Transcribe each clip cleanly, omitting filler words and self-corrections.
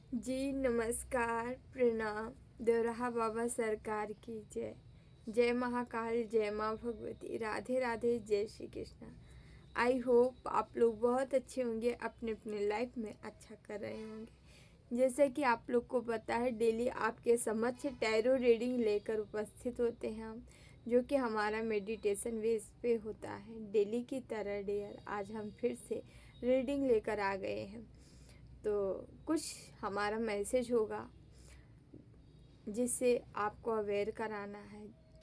जी नमस्कार, प्रणाम। देवराहा बाबा सरकार की जय। जय महाकाल, जय माँ भगवती, राधे राधे, जय श्री कृष्णा। आई होप आप लोग बहुत अच्छे होंगे, अपने अपने लाइफ में अच्छा कर रहे होंगे। जैसे कि आप लोग को पता है, डेली आपके समक्ष टैरो रीडिंग लेकर उपस्थित होते हैं हम, जो कि हमारा मेडिटेशन बेस पे होता है। डेली की तरह डेयर आज हम फिर से रीडिंग लेकर आ गए हैं। तो कुछ हमारा मैसेज होगा जिससे आपको अवेयर कराना है।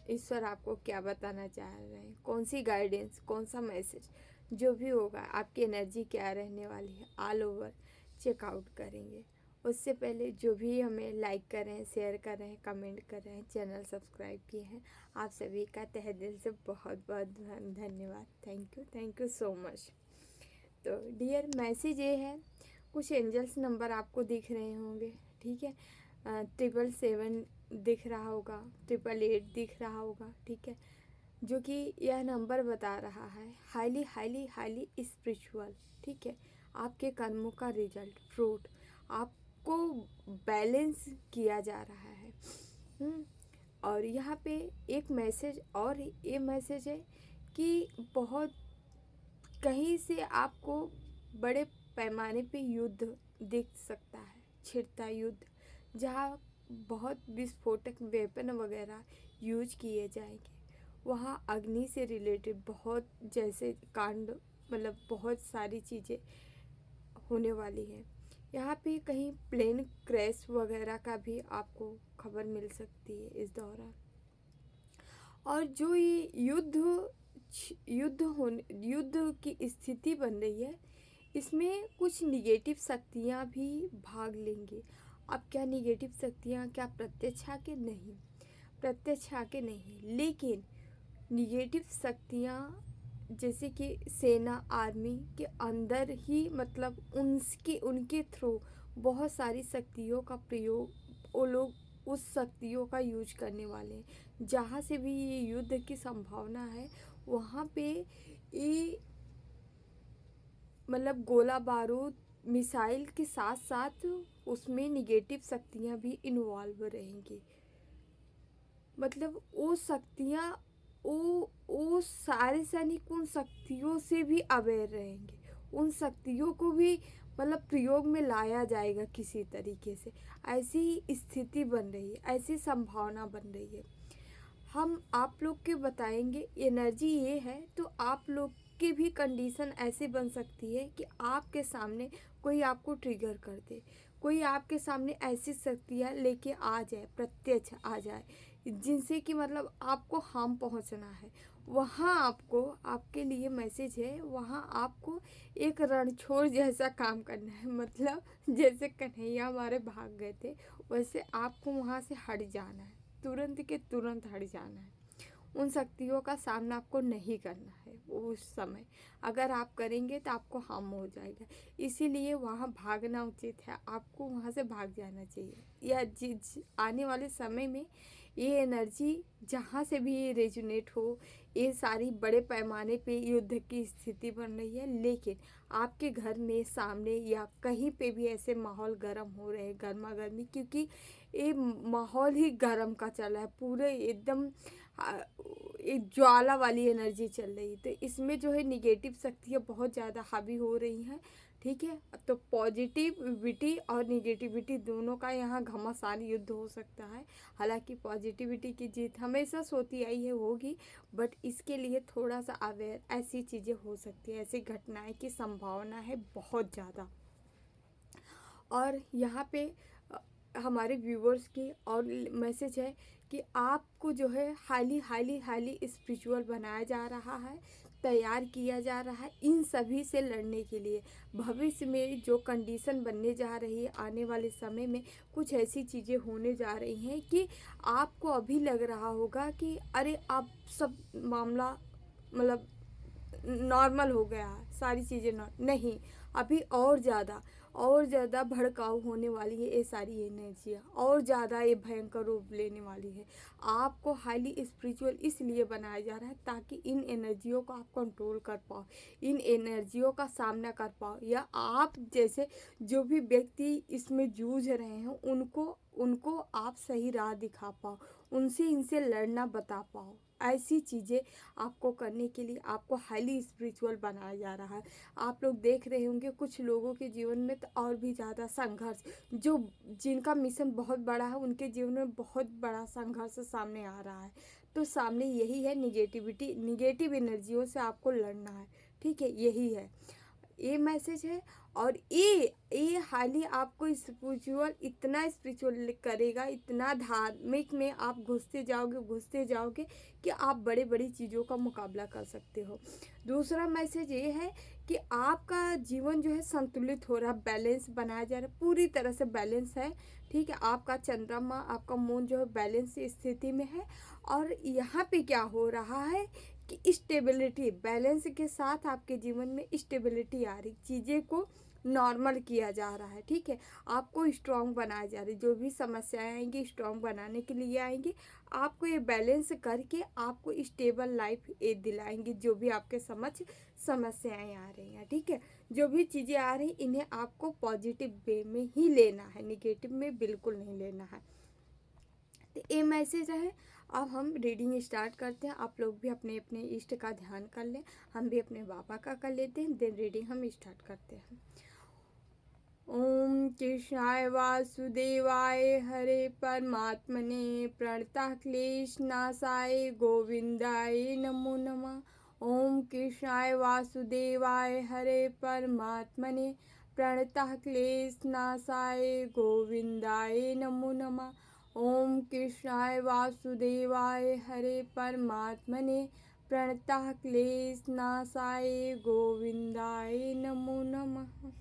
ईश्वर आपको क्या बताना चाह रहे हैं, कौन सी गाइडेंस, कौन सा मैसेज, जो भी होगा, आपकी एनर्जी क्या रहने वाली है, ऑल ओवर चेकआउट करेंगे। उससे पहले जो भी हमें लाइक कर रहे हैं, शेयर कर रहे हैं, कमेंट कर रहे हैं, चैनल सब्सक्राइब किए हैं, आप सभी का तहे दिल से बहुत बहुत धन्यवाद। Thank you so much. तो डियर मैसेज ये है, कुछ एंजल्स नंबर आपको दिख रहे होंगे, ठीक है। 777 दिख रहा होगा, 888 दिख रहा होगा, ठीक है। जो कि यह नंबर बता रहा है हाईली हाईली हाईली स्पिरिचुअल, ठीक है। आपके कर्मों का रिजल्ट, फ्रूट आपको बैलेंस किया जा रहा है। और यहाँ पे एक मैसेज, और ये मैसेज है कि बहुत कहीं से आपको बड़े पैमाने पे युद्ध दिख सकता है, छिड़ता युद्ध, जहाँ बहुत विस्फोटक वेपन वगैरह यूज किए जाएंगे। वहाँ अग्नि से रिलेटेड बहुत जैसे कांड, मतलब बहुत सारी चीज़ें होने वाली हैं। यहाँ पे कहीं प्लेन क्रैश वगैरह का भी आपको खबर मिल सकती है इस दौरान। और जो ये युद्ध की स्थिति बन रही है, इसमें कुछ निगेटिव शक्तियाँ भी भाग लेंगी। अब क्या निगेटिव शक्तियाँ, क्या प्रत्यक्ष आके नहीं, प्रत्यक्ष आके नहीं, लेकिन निगेटिव शक्तियाँ जैसे कि सेना आर्मी के अंदर ही, मतलब उनके थ्रू बहुत सारी शक्तियों का प्रयोग, वो लोग उस शक्तियों का यूज करने वाले हैं। जहाँ से भी ये युद्ध की संभावना है, वहाँ पे ये मतलब गोला बारूद मिसाइल के साथ साथ उसमें निगेटिव शक्तियाँ भी इन्वॉल्व रहेंगी। मतलब वो शक्तियाँ, वो सारे सैनिक उन शक्तियों से भी अवेयर रहेंगे। उन शक्तियों को भी मतलब प्रयोग में लाया जाएगा किसी तरीके से। ऐसी स्थिति बन रही है, ऐसी संभावना बन रही है। हम आप लोग के बताएंगे एनर्जी ये है, तो आप लोग की भी कंडीशन ऐसी बन सकती है कि आपके सामने कोई आपको ट्रिगर कर दे, कोई आपके सामने ऐसी शक्तियाँ लेके आ जाए, प्रत्यक्ष आ जाए, जिनसे कि मतलब आपको हार्म पहुंचना है। वहाँ आपको, आपके लिए मैसेज है, वहाँ आपको एक रणछोड़ जैसा काम करना है। मतलब जैसे कन्हैया हमारे भाग गए थे, वैसे आपको वहाँ से हट जाना है, तुरंत के तुरंत हट जाना है। उन शक्तियों का सामना आपको नहीं करना है उस समय। अगर आप करेंगे तो आपको हार्म हो जाएगा, इसीलिए वहाँ भागना उचित है। आपको वहाँ से भाग जाना चाहिए। यह चीज आने वाले समय में ये एनर्जी जहाँ से भी ये रेजोनेट हो, ये सारी बड़े पैमाने पे युद्ध की स्थिति बन रही है। लेकिन आपके घर में, सामने या कहीं पे भी ऐसे माहौल गर्म हो रहे हैं, गर्मा गर्मी, क्योंकि ये माहौल ही गर्म का चला है, पूरे एकदम एक ज्वाला वाली एनर्जी चल रही है। तो इसमें जो है निगेटिव शक्तियाँ बहुत ज़्यादा हावी हो रही हैं, ठीक है। तो पॉजिटिविटी और निगेटिविटी दोनों का यहाँ घमासान युद्ध हो सकता है। हालांकि पॉजिटिविटी की जीत हमेशा होती आई है, होगी, बट इसके लिए थोड़ा सा अवेयर, ऐसी चीज़ें हो सकती है, ऐसी घटनाएं की संभावना है बहुत ज़्यादा। और यहाँ पे हमारे व्यूवर्स की और मैसेज है कि आपको जो है हाईली हाईली हाईली स्पिरिचुअल बनाया जा रहा है, तैयार किया जा रहा है इन सभी से लड़ने के लिए। भविष्य में जो कंडीशन बनने जा रही है, आने वाले समय में कुछ ऐसी चीज़ें होने जा रही हैं कि आपको अभी लग रहा होगा कि अरे अब सब मामला मतलब नॉर्मल हो गया है, सारी चीज़ें नहीं, अभी और ज़्यादा और ज़्यादा भड़काऊ होने वाली है ये सारी एनर्जियाँ, और ज़्यादा ये भयंकर रूप लेने वाली है। आपको हाईली स्पिरिचुअल इसलिए बनाया जा रहा है ताकि इन एनर्जियों को आप कंट्रोल कर पाओ, इन एनर्जियों का सामना कर पाओ, या आप जैसे जो भी व्यक्ति इसमें जूझ रहे हैं उनको आप सही राह दिखा पाओ, उनसे इनसे लड़ना बता पाओ। ऐसी चीज़ें आपको करने के लिए आपको हाईली स्पिरिचुअल बनाया जा रहा है। आप लोग देख रहे होंगे कुछ लोगों के जीवन में तो और भी ज़्यादा संघर्ष, जो जिनका मिशन बहुत बड़ा है उनके जीवन में बहुत बड़ा संघर्ष सामने आ रहा है। तो सामने यही है, निगेटिव एनर्जियों से आपको लड़ना है, ठीक है, यही है, ये मैसेज है। और ये हाईली आपको स्पिरिचुअल, इतना स्पिरिचुअल करेगा, इतना धार्मिक में आप घुसते जाओगे कि आप बड़ी बड़ी चीज़ों का मुकाबला कर सकते हो। दूसरा मैसेज ये है कि आपका जीवन जो है संतुलित हो रहा है, बैलेंस बनाया जा रहा है, पूरी तरह से बैलेंस है, ठीक है। आपका चंद्रमा, आपका मून जो है बैलेंस स्थिति में है। और यहाँ पे क्या हो रहा है कि स्टेबिलिटी, बैलेंस के साथ आपके जीवन में स्टेबिलिटी आ रही, चीज़ें को नॉर्मल किया जा रहा है, ठीक है। आपको स्ट्रॉन्ग बनाया जा रहा है, जो भी समस्याएं आएंगी स्ट्रॉन्ग बनाने के लिए आएंगी, आपको ये बैलेंस करके आपको स्टेबल लाइफ ये दिलाएंगे। जो भी आपके समक्ष समस्याएं आ रही हैं, ठीक है, जो भी चीज़ें आ रही इन्हें आपको पॉजिटिव वे में ही लेना है, निगेटिव में बिल्कुल नहीं लेना है। तो ये मैसेज है। अब हम रीडिंग स्टार्ट करते हैं। आप लोग भी अपने अपने इष्ट का ध्यान कर लें, हम भी अपने बाबा का कर लेते हैं, देन रीडिंग हम स्टार्ट करते हैं। ओम कृष्णाय वासुदेवाय हरे परमात्मने प्रणतः क्लेश नाशाय गोविंदाय नमो नमः। ओम कृष्णाय वासुदेवाय हरे परमात्मने प्रणतः क्लेश नाशाय गोविंदाय नमो नमः। ओम कृष्णाय वासुदेवाय हरे परमात्मने प्रणतः क्लेश नाशाय गोविंदाय नमो नमः।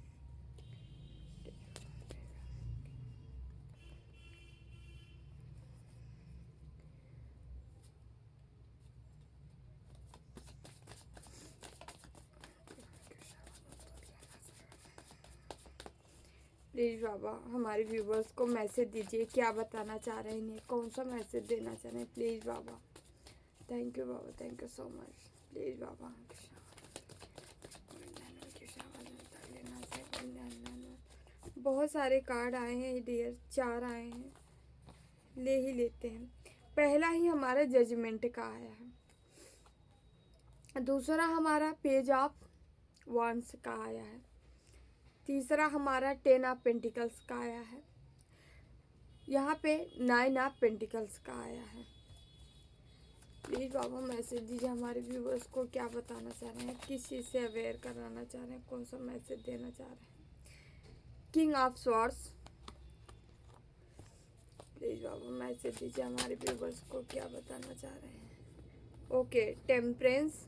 प्लीज़ बाबा हमारे व्यूवर्स को मैसेज दीजिए, क्या बताना चाह रहे हैं, इन्हें कौन सा मैसेज देना चाह रहे हैं, प्लीज़ बाबा। थैंक यू बाबा, thank you so much, please बाबा। बहुत सारे कार्ड आए हैं डियर, 4 आए हैं, ले ही लेते हैं। पहला ही हमारा जजमेंट का आया है, दूसरा हमारा पेज ऑफ वॉन्ड्स का आया है, तीसरा हमारा 10 ऑफ पेंटिकल्स का आया है, यहाँ पे 9 ऑफ पेंटिकल्स का आया है। प्लीज़ बाबा मैसेज दीजिए हमारे व्यूवर्स को, क्या बताना चाह रहे हैं, किस चीज़ से अवेयर कराना चाह रहे हैं, कौन सा मैसेज देना चाह रहे हैं। King of swords, please Baba message दीजिए हमारे व्यूवर्स को, क्या बताना चाह रहे हैं। ओके, टेम्परेंस,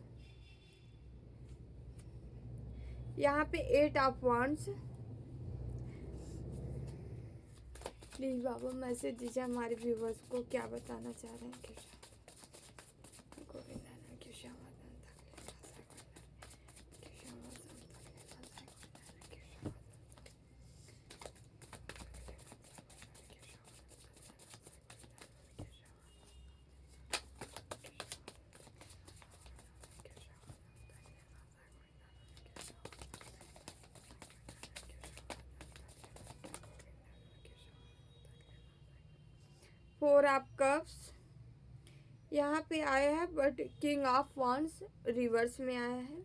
यहाँ पे 8 of wands. Please Baba message दीजिए हमारे व्यूवर्स को, क्या बताना चाह रहे हैं। फोर ऑफ कप्स यहाँ पे आया है, but king of wands reverse में आया है।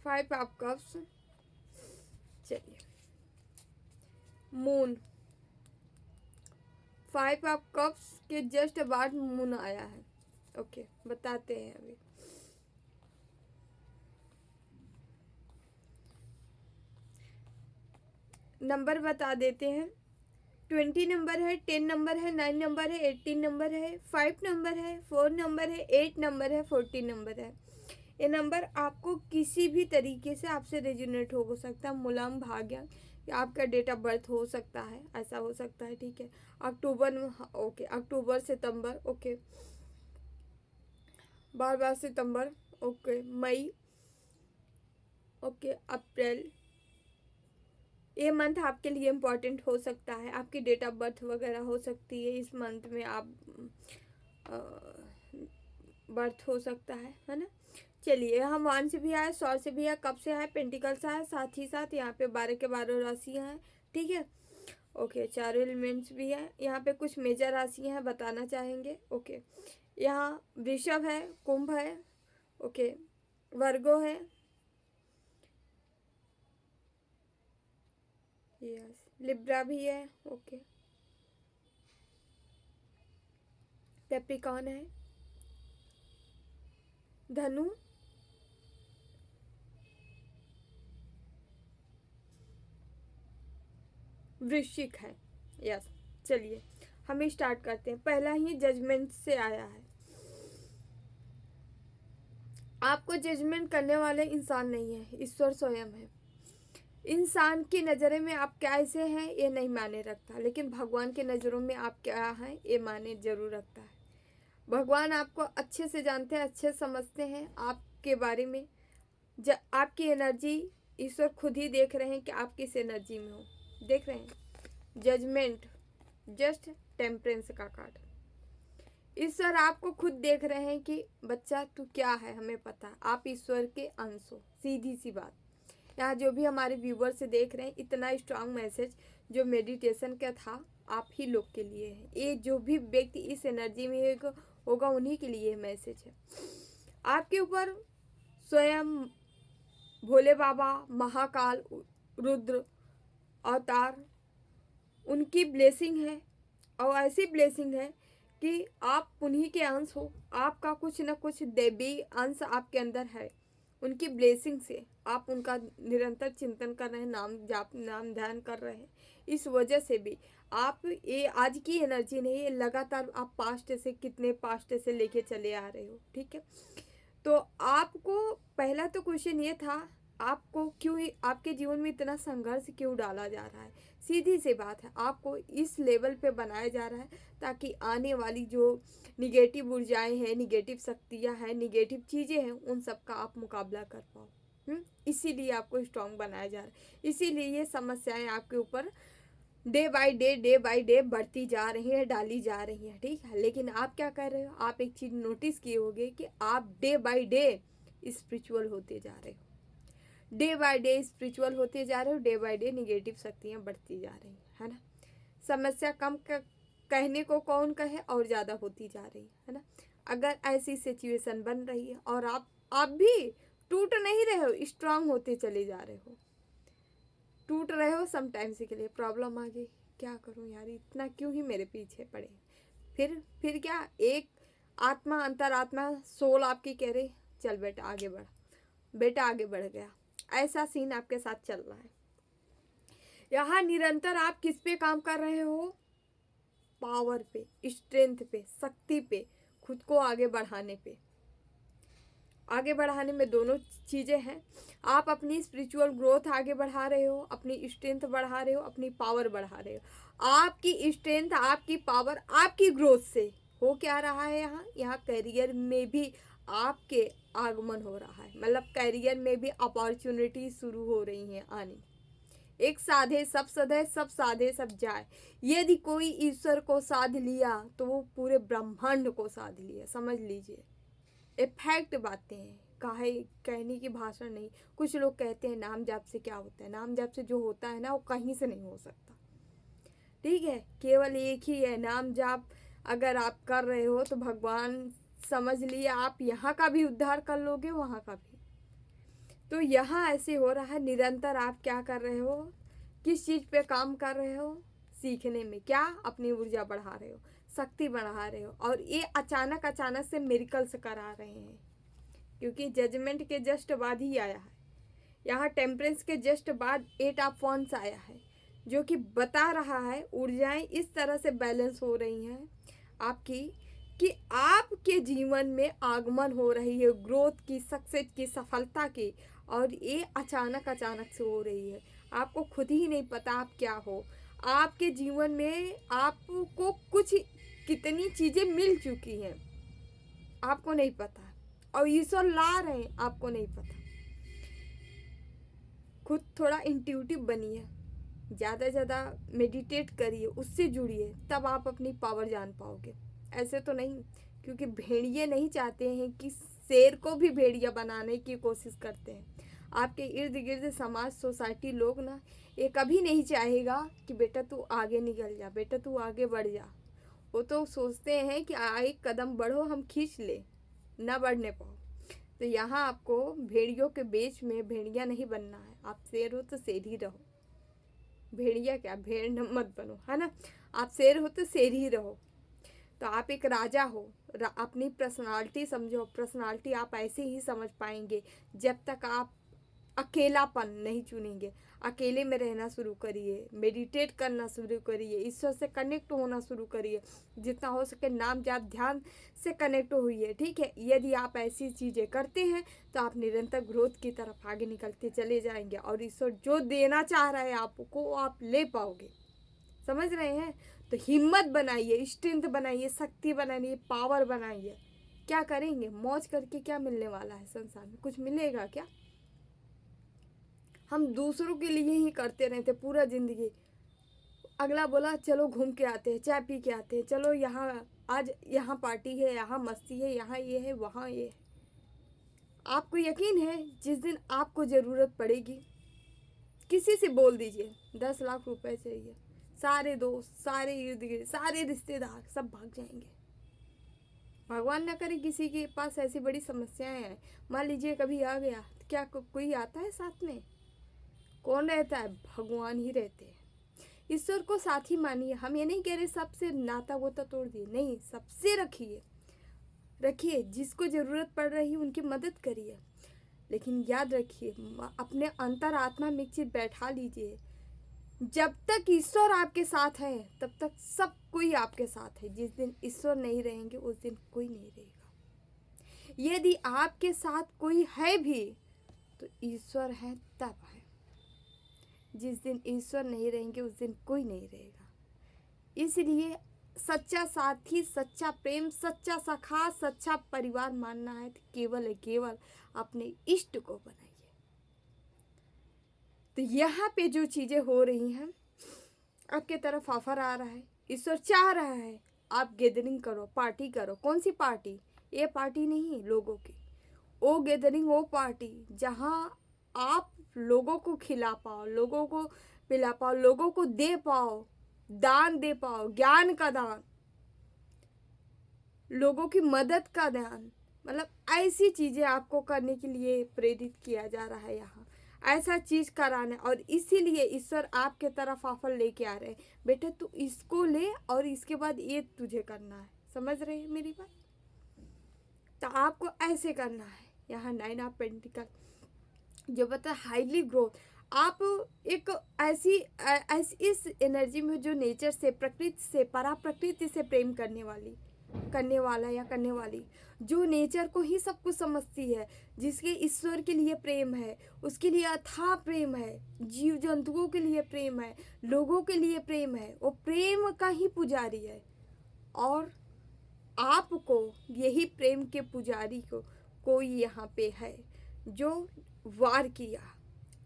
फाइव ऑफ कप्स, चलिए मून, 5 ऑफ कप्स के जस्ट बाद मून आया है। ओके, बताते हैं अभी। नंबर बता देते हैं, 20 नंबर है, 10 नंबर है, 9 नंबर है, 18 नंबर है, 5 नंबर है, 4 नंबर है, 8 नंबर है, 14 नंबर है। ये नंबर आपको किसी भी तरीके से आपसे रेजोनेट हो सकता है। मूलम भाग्य, आपका डेट ऑफ बर्थ हो सकता है, ऐसा हो सकता है, ठीक है। अक्टूबर में, ओके, अक्टूबर सितंबर, ओके, 12 सितंबर, ओके, मई, ओके, अप्रैल, ये मंथ आपके लिए इम्पोर्टेंट हो सकता है। आपकी डेट ऑफ बर्थ वगैरह हो सकती है, इस मंथ में आप बर्थ हो सकता है ना। चलिए, हम 1 से भी आए, 100 से भी आए, कब से आए, पेंटिकल से आए, साथ ही साथ यहाँ पे 12 के 12 राशियाँ हैं, ठीक है। ओके, 4 एलिमेंट्स भी हैं यहाँ पे, कुछ मेजर राशियाँ हैं बताना चाहेंगे, ओके। यहाँ वृषभ है, कुंभ है, ओके, वर्गो है, यस, लिब्रा भी है, ओके, कैप्रिकॉर्न है, धनु, वृश्चिक है, यस। चलिए, हम स्टार्ट करते हैं। पहला ही जजमेंट से आया है। आपको जजमेंट करने वाले इंसान नहीं है, ईश्वर स्वयं है। इंसान की नज़रों में आप कैसे हैं ये नहीं मायने रखता, लेकिन भगवान की नज़रों में आप क्या हैं ये मायने जरूर रखता है। भगवान आपको अच्छे से जानते हैं, अच्छे समझते हैं आपके बारे में। आपकी एनर्जी ईश्वर खुद ही देख रहे हैं कि आप किस एनर्जी में हो, देख रहे हैं। जजमेंट, जस्ट टेम्परेंस का कार्ड। ईश्वर आपको खुद देख रहे हैं कि बच्चा तू क्या है, हमें पता है आप ईश्वर के अंश हो, सीधी सी बात। यहाँ जो भी हमारे व्यूवर से देख रहे हैं, इतना स्ट्रांग मैसेज जो मेडिटेशन का था आप ही लोग के लिए है। ये जो भी व्यक्ति इस एनर्जी में होगा उन्हीं के लिए मैसेज है। आपके ऊपर स्वयं भोले बाबा, महाकाल, रुद्र अवतार, उनकी ब्लेसिंग है, और ऐसी ब्लेसिंग है कि आप उन्हीं के अंश हो। आपका कुछ न कुछ दैवी अंश आपके अंदर है। उनकी ब्लेसिंग से आप उनका निरंतर चिंतन कर रहे हैं, नाम जाप, नाम ध्यान कर रहे हैं। इस वजह से भी आप, ये आज की एनर्जी नहीं, ये लगातार आप पास्ट से, कितने पास्ट से लेके चले आ रहे हो, ठीक है। तो आपको पहला तो क्वेश्चन ये था, आपको क्यों, आपके जीवन में इतना संघर्ष क्यों डाला जा रहा है। सीधी सी बात है, आपको इस लेवल पे बनाया जा रहा है ताकि आने वाली जो निगेटिव ऊर्जाएं हैं, निगेटिव शक्तियां हैं, निगेटिव चीज़ें हैं, उन सब का आप मुकाबला कर पाओ। इसीलिए आपको स्ट्रांग बनाया जा रहा है। इसीलिए ये समस्याएं आपके ऊपर डे बाय डे बढ़ती जा रही है, डाली जा रही है, ठीक है। लेकिन आप क्या कर रहे हो, आप एक चीज़ नोटिस किए होंगे कि आप डे बाय डे स्पिरिचुअल होते जा रहे हो, डे बाय डे स्पिरिचुअल होते जा रहे हो, डे बाय डे निगेटिव शक्तियाँ बढ़ती जा रही है ना। समस्या कम कहने को कौन कहे, और ज़्यादा होती जा रही है ना। अगर ऐसी सिचुएशन बन रही है और आप भी टूट नहीं रहे हो, स्ट्रांग होते चले जा रहे हो, टूट रहे हो समटाइम्स के लिए, प्रॉब्लम आ गई, क्या करूं यार, इतना क्यों ही मेरे पीछे पड़े। फिर क्या, एक आत्मा, अंतरात्मा, सोल आपकी कह रही चल बेटा आगे बढ़, बेटा आगे बढ़ गया। ऐसा सीन आपके साथ चल रहा है। यहाँ निरंतर आप किस पे काम कर रहे हो, पावर पे, स्ट्रेंथ पे, शक्ति पे, खुद को आगे बढ़ाने पे। आगे बढ़ाने में दोनों चीज़ें हैं। आप अपनी स्पिरिचुअल ग्रोथ आगे बढ़ा रहे हो, अपनी स्ट्रेंथ बढ़ा रहे हो, अपनी पावर बढ़ा रहे हो। आपकी स्ट्रेंथ, आपकी पावर, आपकी ग्रोथ से हो क्या रहा है, यहाँ करियर में भी आपके आगमन हो रहा है। मतलब करियर में भी अपॉर्चुनिटी शुरू हो रही हैं आनी। एक साधे सब सधे, सब साधे सब जाए। यदि कोई ईश्वर को साध लिया तो वो पूरे ब्रह्मांड को साध लिया, समझ लीजिए। इफेक्ट बातें हैं, काहे कहने की भाषा नहीं। कुछ लोग कहते हैं नाम जाप से क्या होता है, नाम जाप से जो होता है ना वो कहीं से नहीं हो सकता, ठीक है। केवल एक ही है नाम जाप, अगर आप कर रहे हो तो भगवान समझ लिए आप यहाँ का भी उद्धार कर लोगे, वहाँ का भी। तो यहाँ ऐसे हो रहा है, निरंतर आप क्या कर रहे हो, किस चीज़ पे काम कर रहे हो, सीखने में, क्या अपनी ऊर्जा बढ़ा रहे हो, शक्ति बढ़ा रहे हो। और ये अचानक से मिरेकल्स करा रहे हैं, क्योंकि जजमेंट के जस्ट बाद ही आया है। यहाँ टेम्परेंस के जस्ट बाद 8 ऑफ वांड्स आया है, जो कि बता रहा है ऊर्जाएं इस तरह से बैलेंस हो रही हैं आपकी कि आपके जीवन में आगमन हो रही है ग्रोथ की, सक्सेस की, सफलता की, और ये अचानक अचानक से हो रही है। आपको खुद ही नहीं पता आप क्या हो। आपके जीवन में आपको कुछ कितनी चीज़ें मिल चुकी हैं, आपको नहीं पता, और ईश्वर ला रहे हैं, आपको नहीं पता। खुद थोड़ा इंट्यूटिव बनिए, ज़्यादा से ज़्यादा मेडिटेट करिए, उससे जुड़िए, तब आप अपनी पावर जान पाओगे। ऐसे तो नहीं, क्योंकि भेड़िए नहीं चाहते हैं कि शेर को भी भेड़िया बनाने की कोशिश करते हैं। आपके इर्द गिर्द समाज, सोसाइटी, लोग ना, ये कभी नहीं चाहेगा कि बेटा तू आगे निकल जा, बेटा तू आगे बढ़ जा। वो तो सोचते हैं कि एक कदम बढ़ो, हम खींच ले, ना बढ़ने पाओ। तो यहाँ आपको भेड़ियों के बीच में भेड़िया नहीं बनना है। आप शेर हो तो शेर ही रहो, भेड़िया क्या, भेड़ मत बनो, है ना। आप शेर हो तो शेर ही रहो। तो आप एक राजा हो, अपनी पर्सनालिटी समझो। पर्सनालिटी आप ऐसे ही समझ पाएंगे जब तक आप अकेलापन नहीं चुनेंगे। अकेले में रहना शुरू करिए, मेडिटेट करना शुरू करिए, ईश्वर से कनेक्ट होना शुरू करिए, जितना हो सके नाम जाप ध्यान से कनेक्ट होइए, ठीक है। यदि आप ऐसी चीज़ें करते हैं तो आप निरंतर ग्रोथ की तरफ आगे निकलते चले जाएंगे, और ईश्वर जो देना चाह रहा है आपको, आप ले पाओगे। समझ रहे हैं। तो हिम्मत बनाइए, स्ट्रेंथ बनाइए, शक्ति बनाइए, पावर बनाइए। क्या करेंगे, मौज करके क्या मिलने वाला है संसार में, कुछ मिलेगा क्या। हम दूसरों के लिए ही करते रहते पूरा जिंदगी। अगला बोला चलो घूम के आते हैं, चाय पी के आते हैं, चलो यहाँ आज यहाँ पार्टी है, यहाँ मस्ती है, यहाँ ये है, वहाँ ये है। आपको यकीन है जिस दिन आपको ज़रूरत पड़ेगी, किसी से बोल दीजिए 10 लाख रुपए चाहिए, सारे दोस्त, सारे इर्द गिर्द, सारे रिश्तेदार सब भाग जाएंगे। भगवान ना करे किसी के पास ऐसी बड़ी समस्याएं हैं, मान लीजिए कभी आ गया, तो क्या कोई आता है साथ में, कौन रहता है, भगवान ही रहते हैं। ईश्वर को साथी मानिए। हम ये नहीं कह रहे सबसे नाता वोता तोड़ दिए, नहीं, सबसे रखिए, जिसको ज़रूरत पड़ रही है उनकी मदद करिए। लेकिन याद रखिए, अपने अंतरात्मा में एक चीज़ बैठा लीजिए, जब तक ईश्वर आपके साथ है तब तक सब कोई आपके साथ है। जिस दिन ईश्वर नहीं रहेंगे उस दिन कोई नहीं रहेगा। यदि आपके साथ कोई है भी तो ईश्वर है तब है। जिस दिन ईश्वर नहीं रहेंगे उस दिन कोई नहीं रहेगा। इसलिए सच्चा साथी, सच्चा प्रेम, सच्चा सखा, सच्चा परिवार मानना है तो केवल अपने इष्ट को बनाइए। तो यहाँ पे जो चीज़ें हो रही हैं, आपके तरफ ऑफर आ रहा है, ईश्वर चाह रहा है आप गैदरिंग करो, पार्टी करो। कौन सी पार्टी, ये पार्टी नहीं, लोगों की वो गैदरिंग, वो पार्टी जहाँ आप लोगों को खिला पाओ, लोगों को पिला पाओ, लोगों को दे पाओ, दान दे पाओ, ज्ञान का दान, लोगों की मदद का दान। मतलब ऐसी चीज़ें आपको करने के लिए प्रेरित किया जा रहा है यहाँ, ऐसा चीज़ कराना। और इसीलिए ईश्वर आपके तरफ ऑफर लेके आ रहे हैं, बेटा तू इसको ले और इसके बाद ये तुझे करना है। समझ रहे हैं मेरी बात। तो आपको ऐसे करना है। यहाँ 9 ऑफ पेंटिकल जो बता हाईली ग्रोथ, आप एक ऐसी इस एनर्जी में जो नेचर से, प्रकृति से, परा प्रकृति से प्रेम करने वाला या करने वाली, जो नेचर को ही सब कुछ समझती है, जिसके ईश्वर के लिए प्रेम है, उसके लिए अथाह प्रेम है, जीव जंतुओं के लिए प्रेम है, लोगों के लिए प्रेम है, वो प्रेम का ही पुजारी है। और आपको यही प्रेम के पुजारी को कोई यहाँ पे है जो वार किया,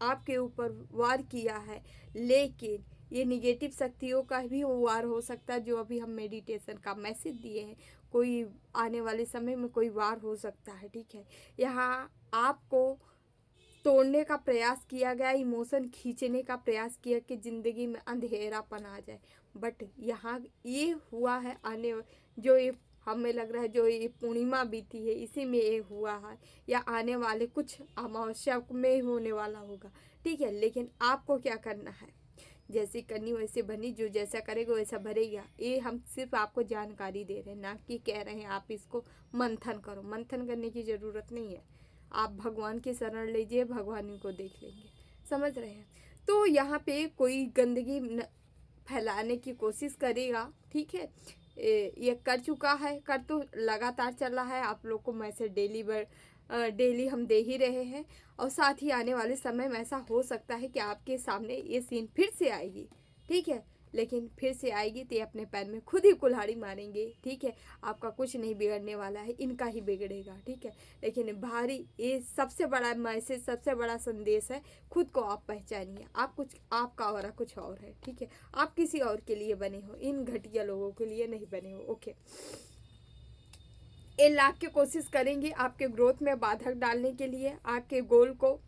आपके ऊपर वार किया है। लेकिन ये निगेटिव शक्तियों का भी वार हो सकता है, जो अभी हम मेडिटेशन का मैसेज दिए हैं, कोई आने वाले समय में कोई वार हो सकता है, ठीक है। यहाँ आपको तोड़ने का प्रयास किया गया, इमोशन खींचने का प्रयास किया कि ज़िंदगी में अंधेरापन आ जाए। बट यहाँ ये हुआ है, आने जो ये हमें लग रहा है जो ये पूर्णिमा बीती है इसी में ये हुआ है, या आने वाले कुछ अमावस्या में होने वाला होगा, ठीक है। लेकिन आपको क्या करना है, जैसी करनी वैसे बनी, जो जैसा करेगा वैसा भरेगा। ये हम सिर्फ आपको जानकारी दे रहे हैं, ना कि कह रहे हैं आप इसको मंथन करो। मंथन करने की ज़रूरत नहीं है, आप भगवान की शरण लीजिए, भगवान इनको देख लेंगे। समझ रहे हैं। तो यहाँ पे कोई गंदगी फैलाने की कोशिश करेगा, ठीक है, ये कर चुका है, कर तो लगातार चल रहा है। आप लोग को मैसेज डेली हम दे ही रहे हैं, और साथ ही आने वाले समय में ऐसा हो सकता है कि आपके सामने ये सीन फिर से आएगी, ठीक है। लेकिन फिर से आएगी तो ये अपने पैर में खुद ही कुल्हाड़ी मारेंगे, ठीक है। आपका कुछ नहीं बिगड़ने वाला है, इनका ही बिगड़ेगा, ठीक है। लेकिन भारी ये सबसे बड़ा मैसेज, सबसे बड़ा संदेश है, खुद को आप पहचानिए। आप कुछ, आपका और कुछ और है, ठीक है। आप किसी और के लिए बने हो, इन घटिया लोगों के लिए नहीं बने हो, ओके। ये लाख की कोशिश करेंगे आपके ग्रोथ में बाधक डालने के लिए, आपके गोल को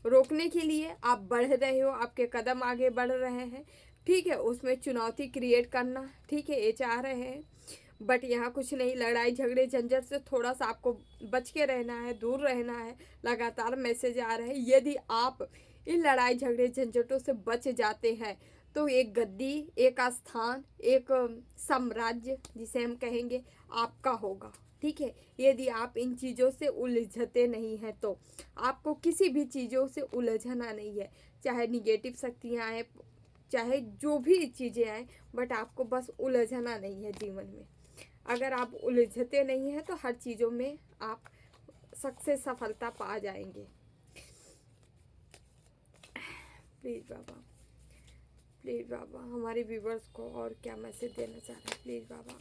रोकने के लिए। आप बढ़ रहे हो, आपके कदम आगे बढ़ रहे हैं, ठीक है। उसमें चुनौती क्रिएट करना, ठीक है, ये चाह रहे हैं। बट यहाँ कुछ नहीं, लड़ाई झगड़े झंझट से थोड़ा सा आपको बच के रहना है, दूर रहना है। लगातार मैसेज आ रहे हैं, यदि आप इन लड़ाई झगड़े झंझटों से बच जाते हैं तो एक गद्दी, एक स्थान, एक साम्राज्य जिसे हम कहेंगे आपका होगा, ठीक है। यदि आप इन चीज़ों से उलझते नहीं हैं तो आपको किसी भी चीज़ों से उलझना नहीं है, चाहे निगेटिव शक्तियाँ आए, चाहे जो भी चीज़ें आए, बट आपको बस उलझना नहीं है जीवन में। अगर आप उलझते नहीं हैं तो हर चीज़ों में आप सक्सेस, सफलता पा जाएंगे। प्लीज़ बाबा, प्लीज़ बाबा, हमारे व्यूवर्स को और क्या मैसेज देना चाह रहे हैं, प्लीज़ बाबा,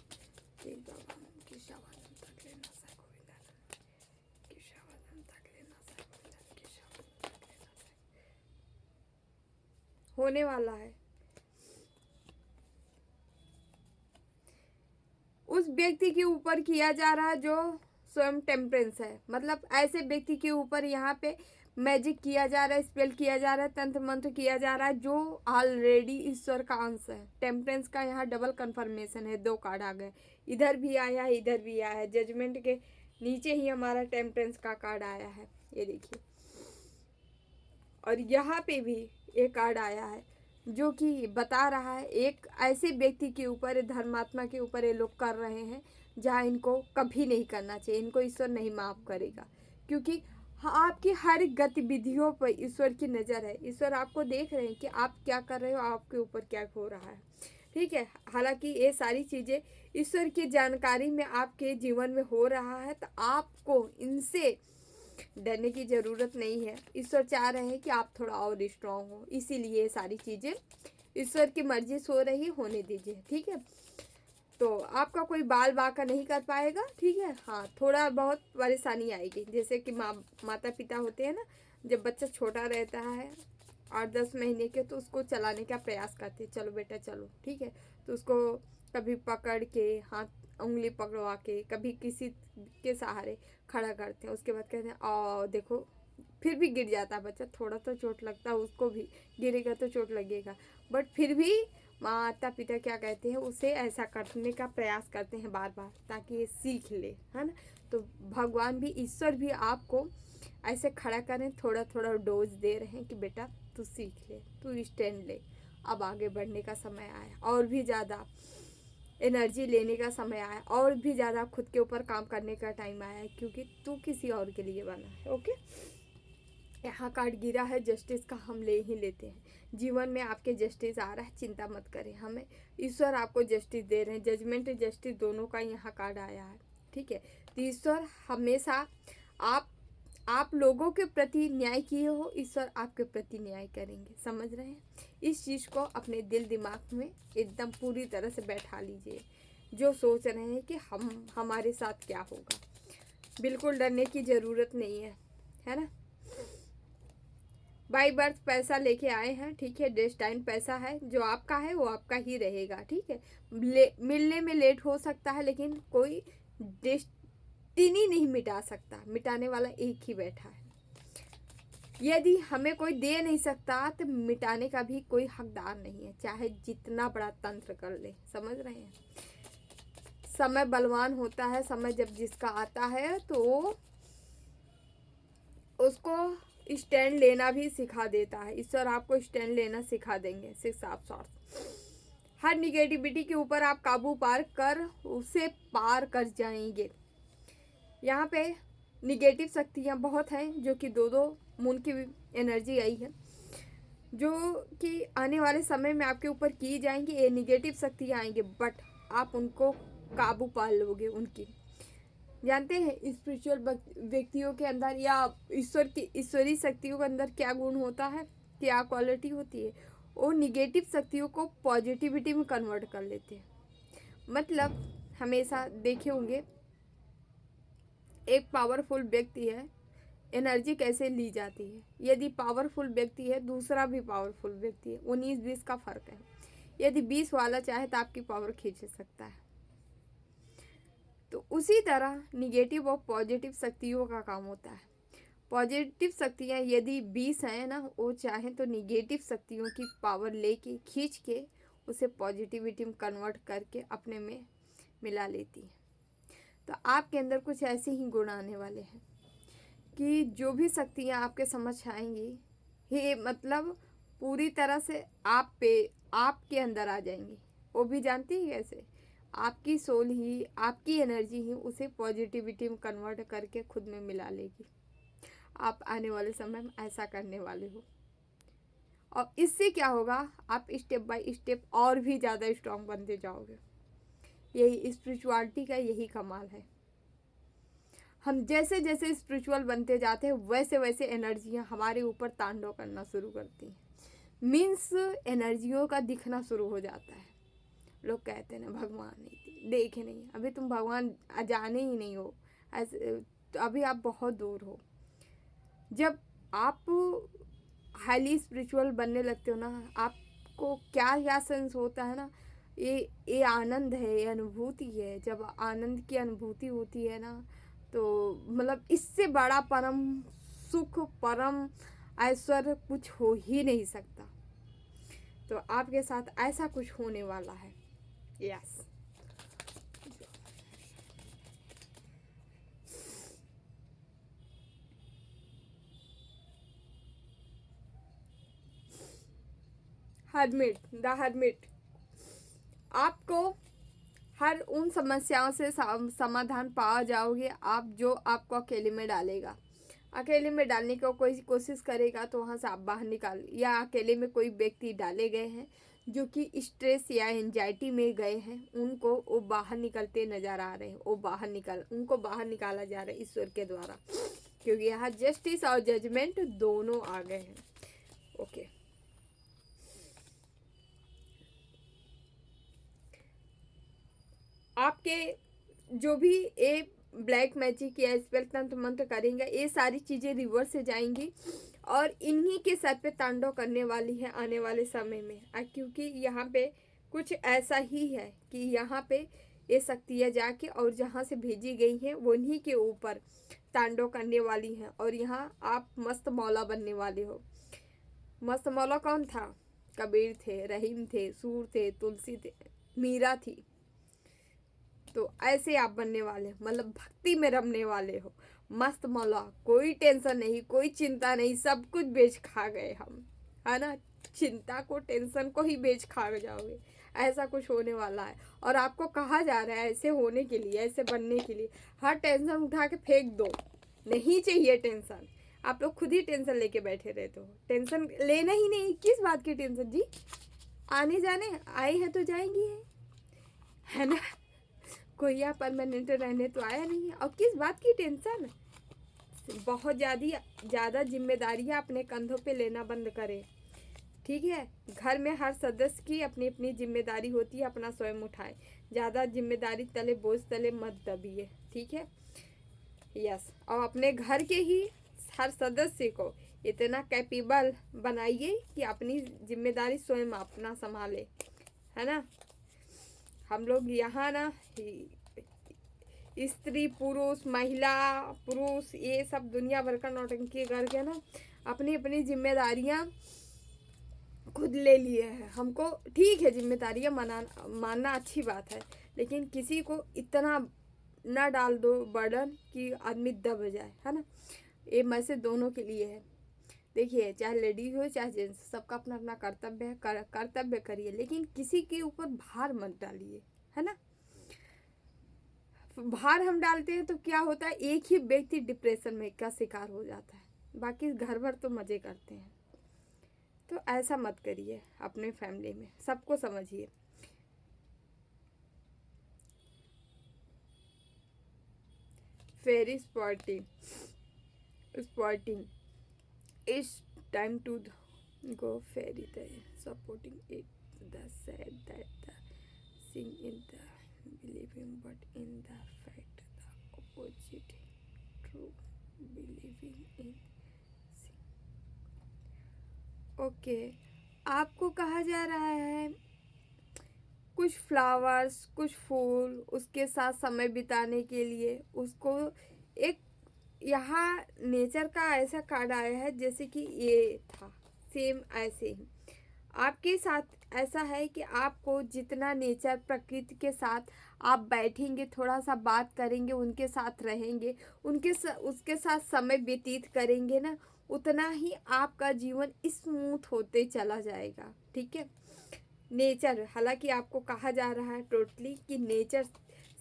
प्लीज़ बाबा। किशावादन तक लेना सा गोविंदा, किशावादन तक लेना सा गोविंदा, किशावादन तक लेना सा। होने वाला है। उस व्यक्ति के ऊपर किया जा रहा है जो स्वयं टेम्परेंस है, मतलब ऐसे व्यक्ति के ऊपर यहाँ पे मैजिक किया जा रहा है, स्पेल किया जा रहा है, तंत्र मंत्र किया जा रहा है, जो ऑलरेडी ईश्वर का अंश है। टेम्परेंस का यहाँ डबल कंफर्मेशन है, 2 कार्ड आ गए, इधर भी आया है, इधर भी आया है। जजमेंट के नीचे ही हमारा टेम्परेंस का कार्ड आया है, ये देखिए। और यहाँ पे भी एक कार्ड आया है जो कि बता रहा है एक ऐसे व्यक्ति के ऊपर, धर्मात्मा के ऊपर ये लोग कर रहे हैं जहाँ इनको कभी नहीं करना चाहिए। इनको ईश्वर नहीं माफ़ करेगा, क्योंकि आपकी हर गतिविधियों पर ईश्वर की नज़र है। ईश्वर आपको देख रहे हैं कि आप क्या कर रहे हो, आपके ऊपर क्या हो रहा है, ठीक है। हालांकि ये सारी चीज़ें ईश्वर की जानकारी में आपके जीवन में हो रहा है, तो आपको इनसे डरने की ज़रूरत नहीं है। ईश्वर चाह रहे हैं कि आप थोड़ा और स्ट्रांग हो, इसीलिए ये सारी चीज़ें ईश्वर की मर्जी से हो रही, होने दीजिए, ठीक है। तो आपका कोई बाल बांका नहीं कर पाएगा, ठीक है। हाँ, थोड़ा बहुत परेशानी आएगी, जैसे कि माता पिता होते हैं ना, जब बच्चा छोटा रहता है 8-10 महीने के, तो उसको चलाने का प्रयास करते हैं, चलो बेटा चलो, ठीक है। तो उसको कभी पकड़ के हाथ उंगली पकड़वा के, कभी किसी के सहारे खड़ा करते हैं, उसके बाद कहते हैं आओ देखो, फिर भी गिर जाता है बच्चा, थोड़ा तो चोट लगता है उसको भी, गिरेगा तो चोट लगेगा, बट फिर भी माता पिता क्या कहते हैं, उसे ऐसा करने का प्रयास करते हैं बार बार, ताकि ये सीख ले, है ना। तो भगवान भी, ईश्वर भी आपको ऐसे खड़ा करें, थोड़ा थोड़ा डोज दे रहे हैं कि बेटा तू सीख ले, तू स्टैंड ले, अब आगे बढ़ने का समय आया, और भी ज़्यादा एनर्जी लेने का समय आया, और भी ज़्यादा खुद के ऊपर काम करने का टाइम आया है, क्योंकि तू किसी और के लिए बना है, ओके। यहाँ कार्ड गिरा है जस्टिस का, हम ले ही लेते हैं। जीवन में आपके जस्टिस आ रहा है, चिंता मत करें, हमें ईश्वर आपको जस्टिस दे रहे हैं। जजमेंट जस्टिस दोनों का यहाँ कार्ड आया है, ठीक है। तो ईश्वर हमेशा आप लोगों के प्रति न्याय किए हो, ईश्वर आपके प्रति न्याय करेंगे, समझ रहे हैं। इस चीज़ को अपने दिल दिमाग में एकदम पूरी तरह से बैठा लीजिए। जो सोच रहे हैं कि हमारे साथ क्या होगा, बिल्कुल डरने की ज़रूरत नहीं है ना। बाई बर्थ पैसा लेके आए हैं, ठीक है। डेस्टाइन पैसा है, जो आपका है वो आपका ही रहेगा, ठीक है। मिलने में लेट हो सकता है, लेकिन कोई डेस्टिनी नहीं मिटा सकता, मिटाने वाला एक ही बैठा है। यदि हमें कोई दे नहीं सकता तो मिटाने का भी कोई हकदार नहीं है, चाहे जितना बड़ा तंत्र कर ले, समझ रहे हैं। समय बलवान होता है, समय जब जिसका आता है तो उसको स्टैंड लेना भी सिखा देता है। ईश्वर आपको स्टैंड लेना सिखा देंगे, 6 ऑफ सॉर्ड्स। हर निगेटिविटी के ऊपर आप काबू कर उसे पार कर जाएंगे। यहाँ पे निगेटिव शक्तियाँ बहुत हैं, जो कि 2 मून की एनर्जी आई है, जो कि आने वाले समय में आपके ऊपर की जाएंगी। ये निगेटिव शक्तियाँ आएंगी, बट आप उनको काबू पा लोगे उनकी। जानते हैं स्पिरिचुअल व्यक्तियों के अंदर या ईश्वरीय शक्तियों के अंदर क्या गुण होता है, क्या क्वालिटी होती है? वो निगेटिव शक्तियों को पॉजिटिविटी में कन्वर्ट कर लेते हैं। मतलब हमेशा देखे होंगे एक पावरफुल व्यक्ति है, एनर्जी कैसे ली जाती है। यदि पावरफुल व्यक्ति है, दूसरा भी पावरफुल व्यक्ति है, 19-20 का फर्क है। यदि 20 वाला चाहे तो आपकी पावर खींच सकता है। तो उसी तरह निगेटिव और पॉजिटिव शक्तियों का काम होता है। पॉजिटिव शक्तियाँ यदि 20 हैं ना, वो चाहें तो निगेटिव शक्तियों की पावर लेके खींच के उसे पॉजिटिविटी में कन्वर्ट करके अपने में मिला लेती है। तो आपके अंदर कुछ ऐसे ही गुण आने वाले हैं कि जो भी शक्तियाँ आपके समझ आएंगी, ये मतलब पूरी तरह से आपके अंदर आ जाएंगी। वो भी जानती है कैसे? आपकी सोल ही, आपकी एनर्जी ही उसे पॉजिटिविटी में कन्वर्ट करके खुद में मिला लेगी। आप आने वाले समय में ऐसा करने वाले हो, और इससे क्या होगा, आप स्टेप बाय स्टेप और भी ज़्यादा स्ट्रांग बनते जाओगे। यही स्पिरिचुअलिटी का यही कमाल है। हम जैसे जैसे स्पिरिचुअल बनते जाते हैं वैसे वैसे एनर्जियाँ हमारे ऊपर तांडव करना शुरू करती हैं। मीन्स एनर्जियों का दिखना शुरू हो जाता है। लोग कहते हैं ना भगवान नहीं देखे नहीं, अभी तुम भगवान जाने ही नहीं हो, ऐसे तो अभी आप बहुत दूर हो। जब आप हाईली स्पिरिचुअल बनने लगते हो ना, आपको क्या क्या सेंस होता है ना, ये आनंद है, ये अनुभूति है। जब आनंद की अनुभूति होती है ना, तो मतलब इससे बड़ा परम सुख, परम ऐश्वर्य कुछ हो ही नहीं सकता। तो आपके साथ ऐसा कुछ होने वाला है। यस। हर्मिट, द हर्मिट आपको हर उन समस्याओं से समाधान पा जाओगे आप जो आपको अकेले में डालेगा। अकेले में डालने की कोई कोशिश करेगा तो वहाँ से आप बाहर निकाल, या अकेले में कोई व्यक्ति डाले गए हैं जो कि स्ट्रेस या एंजाइटी में गए हैं, उनको वो बाहर निकलते नज़र आ रहे हैं। उनको बाहर निकाला जा रहा है ईश्वर के द्वारा, क्योंकि यहाँ जस्टिस और जजमेंट दोनों आ गए हैं। ओके, आपके जो भी ये ब्लैक मैजिक या स्पेल तंत्र मंत्र करेंगे, ये सारी चीज़ें रिवर्स से जाएंगी और इन्हीं के सर पे तांडव करने वाली है आने वाले समय में। क्योंकि यहाँ पे कुछ ऐसा ही है कि यहाँ पे ये शक्तियाँ जाके और जहाँ से भेजी गई हैं वो इन्हीं के ऊपर तांडव करने वाली हैं। और यहाँ आप मस्त मौला बनने वाले हो। मस्त मौला कौन था? कबीर थे, रहीम थे, सूर थे, तुलसी थे, मीरा थी। तो ऐसे आप बनने वाले हो, मतलब भक्ति में रमने वाले हो। मस्त मौला, कोई टेंशन नहीं, कोई चिंता नहीं, सब कुछ बेच खा गए हम, है ना। चिंता को, टेंशन को ही बेच खा जाओगे, ऐसा कुछ होने वाला है। और आपको कहा जा रहा है ऐसे होने के लिए, ऐसे बनने के लिए, हर टेंशन उठा के फेंक दो, नहीं चाहिए टेंशन। आप लोग खुद ही टेंशन लेके बैठे रहते हो। टेंशन लेना ही नहीं, किस बात की टेंशन जी? आने जाने आए हैं तो जाएंगी है ना। कोई यहाँ परमानेंट रहने तो आया नहीं है, और किस बात की टेंशन? बहुत ज़्यादा जिम्मेदारियाँ अपने कंधों पे लेना बंद करें, ठीक है। घर में हर सदस्य की अपनी अपनी जिम्मेदारी होती है, अपना स्वयं उठाए। ज़्यादा जिम्मेदारी तले, बोझ तले मत दबिए, ठीक है। यस, और अपने घर के ही हर सदस्य को इतना कैपेबल बनाइए कि अपनी जिम्मेदारी स्वयं अपना संभाले, है ना। हम लोग यहाँ ना स्त्री पुरुष, महिला पुरुष, ये सब दुनिया भर का नौटंकी करके ना अपनी अपनी जिम्मेदारियाँ खुद ले लिए हैं। हमको ठीक है जिम्मेदारियाँ मानना अच्छी बात है, लेकिन किसी को इतना ना डाल दो बर्डन कि आदमी दब जाए, है ना। ये मैसेज दोनों के लिए है। देखिए, चाहे लेडीज हो चाहे जेंट्स, सबका अपना अपना कर्तव्य है, कर्तव्य करिए, लेकिन किसी के ऊपर भार मत डालिए, है ना। भार हम डालते हैं तो क्या होता है, एक ही व्यक्ति डिप्रेशन में का शिकार हो जाता है, बाकी घर भर तो मज़े करते हैं। तो ऐसा मत करिए, अपने फैमिली में सबको समझिए। very sporting. It's time to go fairy tale, supporting it. The said that the sing in the believing, but in the fact the opposite. True believing in sing. Okay, आपको कहा जा रहा है कुछ फ्लावर्स, कुछ फूल, उसके साथ समय बिताने के लिए उसको एक, यहाँ नेचर का ऐसा कार्ड आया है जैसे कि ये था सेम ऐसे ही आपके साथ ऐसा है कि आपको जितना नेचर प्रकृति के साथ आप बैठेंगे, थोड़ा सा बात करेंगे, उनके साथ रहेंगे, उसके साथ समय व्यतीत करेंगे ना, उतना ही आपका जीवन स्मूथ होते चला जाएगा। ठीक है, नेचर, हालांकि आपको कहा जा रहा है टोटली कि नेचर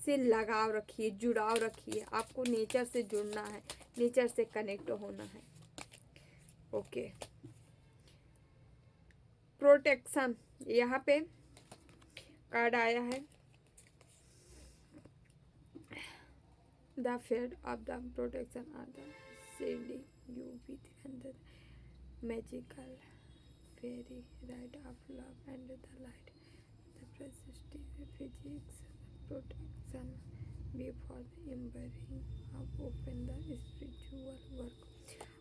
से लगाव रखिए, जुड़ाव रखिए, आपको नेचर से जुड़ना है, नेचर से कनेक्ट होना है। ओके, प्रोटेक्शन, यहाँ पे कार्ड आया है the fair of the protection are the shedding you with and the magical fairy right of love and the light the persistive physics protection before the embering of open the spiritual work.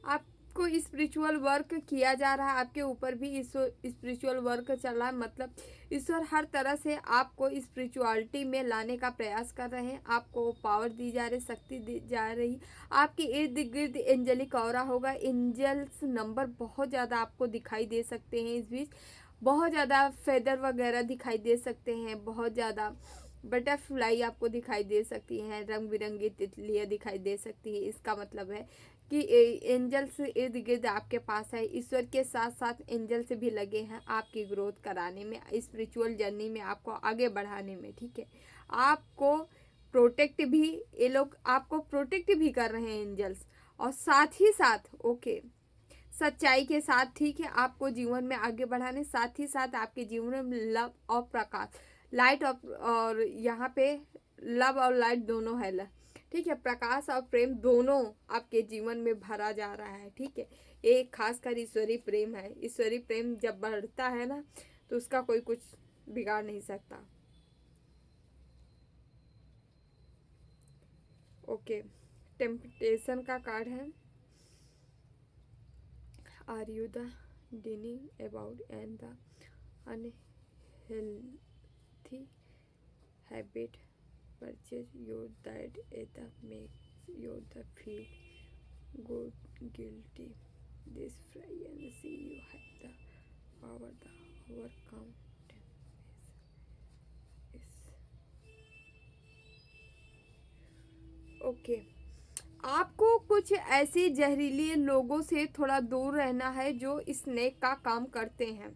आपको spiritual work किया जा रहा है, आपके ऊपर भी spiritual work चल रहा है, मतलब ईश्वर हर तरह से आपको स्पिरिचुअलिटी में लाने का प्रयास कर रहे हैं, आपको पावर दी जा रही, शक्ति दी जा रही, आपके इर्द गिर्द एंजेलिक ऑरा होगा, एंजल्स नंबर बहुत ज़्यादा आपको दिखाई दे सकते हैं, इस बीच बहुत ज़्यादा फेदर वगैरह दिखाई दे सकते हैं, बहुत ज़्यादा बटरफ्लाई आपको दिखाई दे सकती हैं, रंग बिरंगी तितलियाँ दिखाई दे सकती हैं। इसका मतलब है कि एंजल्स इर्द गिर्द आपके पास है, ईश्वर के साथ साथ एंजल्स भी लगे हैं आपकी ग्रोथ कराने में, स्पिरिचुअल जर्नी में आपको आगे बढ़ाने में। ठीक है, आपको प्रोटेक्ट भी, ये लोग आपको प्रोटेक्ट भी कर रहे हैं एंजल्स, और साथ ही साथ ओके सच्चाई के साथ, ठीक है, आपको जीवन में आगे बढ़ाने, साथ ही साथ आपके जीवन में लव और प्रकाश, लाइट और यहाँ पे लव और लाइट दोनों है, ठीक है, प्रकाश और प्रेम दोनों आपके जीवन में भरा जा रहा है। ठीक है, एक खासकर ईश्वरीय प्रेम है, ईश्वरीय प्रेम जब बढ़ता है ना तो उसका कोई कुछ बिगाड़ नहीं सकता। ओके, टेम्पटेशन का कार्ड है, are you the dining about and the unhealthy habit purchase your diet at the makes you the feel good guilty this frequency you have the power the overcome okay, आपको कुछ ऐसे जहरीले लोगों से थोड़ा दूर रहना है जो स्नेक का काम करते हैं।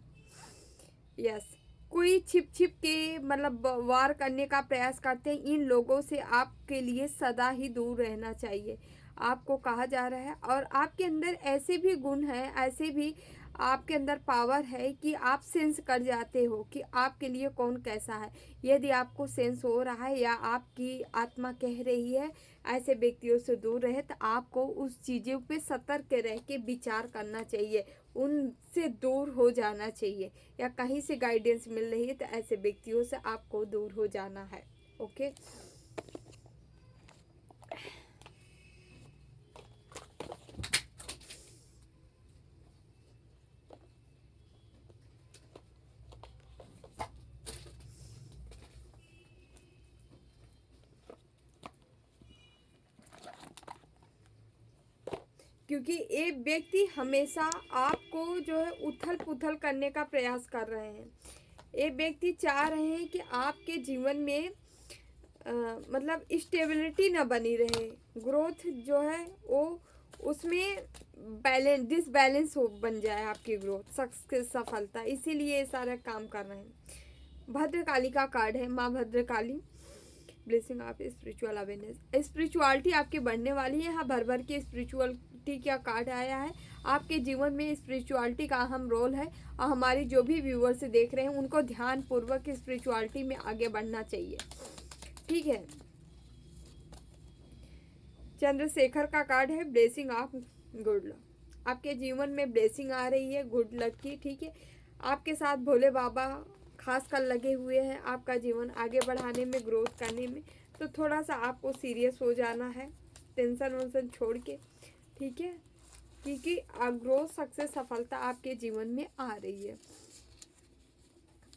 यस, कोई छिप छिप के मतलब वार करने का प्रयास करते हैं, इन लोगों से आपके लिए सदा ही दूर रहना चाहिए, आपको कहा जा रहा है। और आपके अंदर ऐसे भी गुण हैं, ऐसे भी आपके अंदर पावर है कि आप सेंस कर जाते हो कि आपके लिए कौन कैसा है। यदि आपको सेंस हो रहा है या आपकी आत्मा कह रही है ऐसे व्यक्तियों से दूर रहे, तो आपको उस चीज़ों पे सतर्क रह के विचार करना चाहिए, उनसे दूर हो जाना चाहिए, या कहीं से गाइडेंस मिल रही है तो ऐसे व्यक्तियों से आपको दूर हो जाना है। ओके, क्योंकि ये व्यक्ति हमेशा आपको जो है उथल पुथल करने का प्रयास कर रहे हैं, ये व्यक्ति चाह रहे हैं कि आपके जीवन में मतलब स्टेबिलिटी ना बनी रहे, ग्रोथ जो है वो उसमें डिसबैलेंस हो बन जाए आपकी ग्रोथ, सफलता, इसीलिए ये सारा काम कर रहे हैं। भद्रकाली का कार्ड है, माँ भद्रकाली ब्लेसिंग आप स्पिरिचुअल अवेयरनेस, स्पिरिचुअलिटी आपकी बढ़ने वाली है। यहाँ भर भर के स्पिरिचुअलिटी का कार्ड आया है, आपके जीवन में स्पिरिचुअलिटी का अहम रोल है, और हमारी जो भी व्यूअर्स देख रहे हैं उनको ध्यानपूर्वक स्पिरिचुअलिटी में आगे बढ़ना चाहिए। ठीक है, चंद्रशेखर का कार्ड है ब्लेसिंग ऑफ गुड लक। आपके जीवन में ब्लेसिंग आ रही है गुड लक की, ठीक है। आपके साथ भोले बाबा खास कर लगे हुए हैं आपका जीवन आगे बढ़ाने में, ग्रोथ करने में। तो थोड़ा सा आपको सीरियस हो जाना है, टेंशन वेंशन छोड़ के, ठीक है, क्योंकि ग्रोथ सक्सेस सफलता आपके जीवन में आ रही है।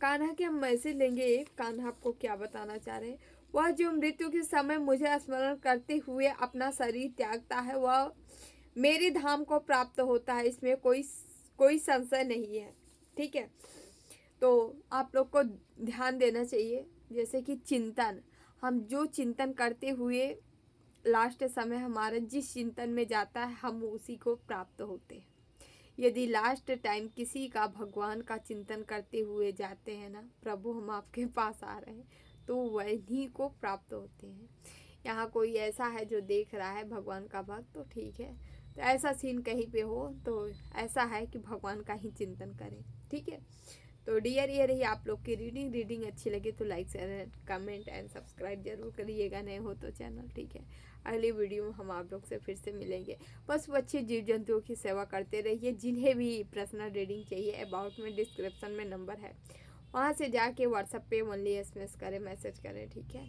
कान्हा के हम मैसेज लेंगे। एक कान्हा आपको क्या बताना चाह रहे हैं। वह जो मृत्यु के समय मुझे स्मरण करते हुए अपना शरीर त्यागता है वह मेरे धाम को प्राप्त होता है, इसमें कोई संशय नहीं है, ठीक है। तो आप लोग को ध्यान देना चाहिए, जैसे कि चिंतन, हम जो चिंतन करते हुए लास्ट समय हमारा जिस चिंतन में जाता है हम उसी को प्राप्त होते हैं। यदि लास्ट टाइम किसी का भगवान का चिंतन करते हुए जाते हैं ना, प्रभु हम आपके पास आ रहे हैं, तो वही को प्राप्त होते हैं। यहाँ कोई ऐसा है जो देख रहा है भगवान का भक्त, तो ठीक है, तो ऐसा सीन कहीं पे हो तो ऐसा है कि भगवान का ही चिंतन करें, ठीक है। तो डियर ये रही आप लोग की रीडिंग अच्छी लगे तो like share comment and subscribe जरूर करिएगा, नए हो तो चैनल, ठीक है। अगली वीडियो में हम आप लोग से फिर से मिलेंगे। पशु अच्छे जीव जंतुओं की सेवा करते रहिए। जिन्हें भी पर्सनल रीडिंग चाहिए अबाउट में डिस्क्रिप्शन में नंबर है, वहाँ से जाके व्हाट्सएप पे ओनली SMS करें, मैसेज करें, ठीक है।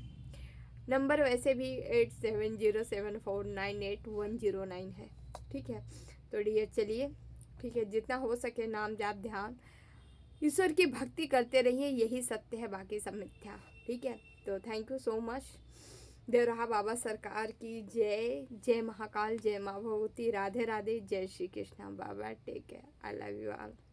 नंबर वैसे भी 8707498109 है, ठीक है। तो डियर चलिए, ठीक है, जितना हो सके नाम जाप ध्यान ईश्वर की भक्ति करते रहिए, यही सत्य है, बाकी सब मिथ्या, ठीक है। तो thank you so much. Devraha Baba सरकार की जय। जय महाकाल, जय माँ भगवती, राधे राधे, जय Shri Krishna. Baba take care, I love you all.